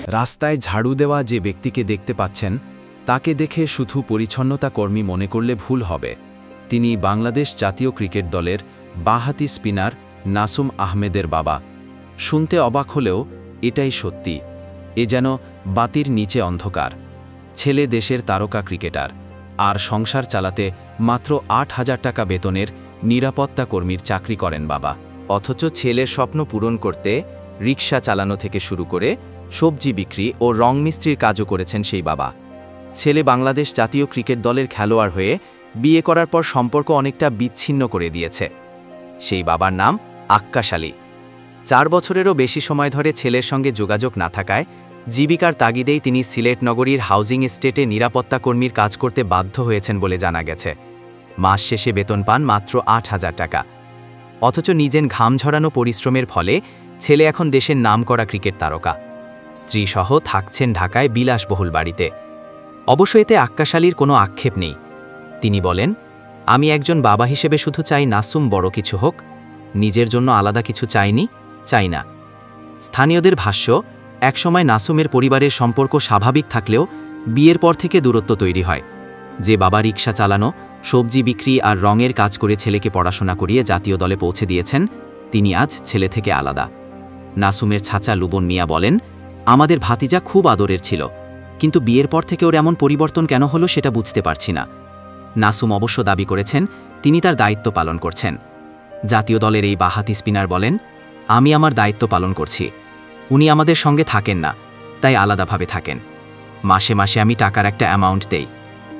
রাস্তায় ঝাড়ু দেওয়া যে ব্যক্তিকে দেখতে পাচ্ছেন তাকে দেখে শুধু পরিচ্ছন্নতা কর্মী মনে করলে ভুল হবে। তিনি বাংলাদেশ জাতীয় ক্রিকেট দলের বাঁহাতি স্পিনার নাসুম আহমেদের বাবা। শুনতে অবাক হলেও এটাই সত্যি। এ যেন বাতির নিচে অন্ধকার। ছেলে দেশের তারকা ক্রিকেটার, আর সংসার চালাতে মাত্র ৮,০০০ টাকা বেতনের নিরাপত্তা কর্মীর চাকরি করেন বাবা। অথচ ছেলের স্বপ্ন পূরণ করতে রিকশা চালানো থেকে শুরু করে সবজি বিক্রি ও রং মিস্ত্রির কাজও করেছেন সেই বাবা। ছেলে বাংলাদেশ জাতীয় ক্রিকেট দলের খেলোয়াড় হয়ে বিয়ে করার পর সম্পর্ক অনেকটা বিচ্ছিন্ন করে দিয়েছে। সেই বাবার নাম আক্কাস আলী। ৪ বছরেরও বেশি সময় ধরে ছেলের সঙ্গে যোগাযোগ না থাকায় জীবিকার তাগিদেই তিনি সিলেট নগরীর হাউজিং এস্টেটে নিরাপত্তা কর্মীর কাজ করতে বাধ্য হয়েছেন বলে জানা গেছে। মাস শেষে বেতন পান মাত্র ৮,০০০ টাকা। অথচ নিজের ঘাম ঝরানো পরিশ্রমের ফলে ছেলে এখন দেশের নামকরা ক্রিকেট তারকা। স্ত্রীসহ থাকছেন ঢাকায় বিলাসবহুল বাড়িতে। অবশ্য এতে আক্কাস আলীর কোনো আক্ষেপ নেই। তিনি বলেন, আমি একজন বাবা হিসেবে শুধু চাই নাসুম বড় কিছু হোক, নিজের জন্য আলাদা কিছু চাই না। স্থানীয়দের ভাষ্য, একসময় নাসুমের পরিবারের সম্পর্ক স্বাভাবিক থাকলেও বিয়ের পর থেকে দূরত্ব তৈরি হয়। যে বাবা রিকশা চালানো, সবজি বিক্রি আর রঙের কাজ করে ছেলেকে পড়াশোনা করিয়ে জাতীয় দলে পৌঁছে দিয়েছেন, তিনি আজ ছেলে থেকে আলাদা। নাসুমের চাচা লুবন মিয়া বলেন, আমাদের ভাতিজা খুব আদরের ছিল, কিন্তু বিয়ের পর থেকে ওর এমন পরিবর্তন কেন হলো সেটা বুঝতে পারছি না। নাসুম অবশ্য দাবি করেছেন তিনি তার দায়িত্ব পালন করছেন। জাতীয় দলের এই বাঁহাতি স্পিনার বলেন, আমি আমার দায়িত্ব পালন করছি। উনি আমাদের সঙ্গে থাকেন না, তাই আলাদাভাবে থাকেন। মাসে মাসে আমি টাকার একটা অ্যামাউন্ট দেই,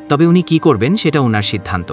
তবে উনি কি করবেন সেটা ওনার সিদ্ধান্ত।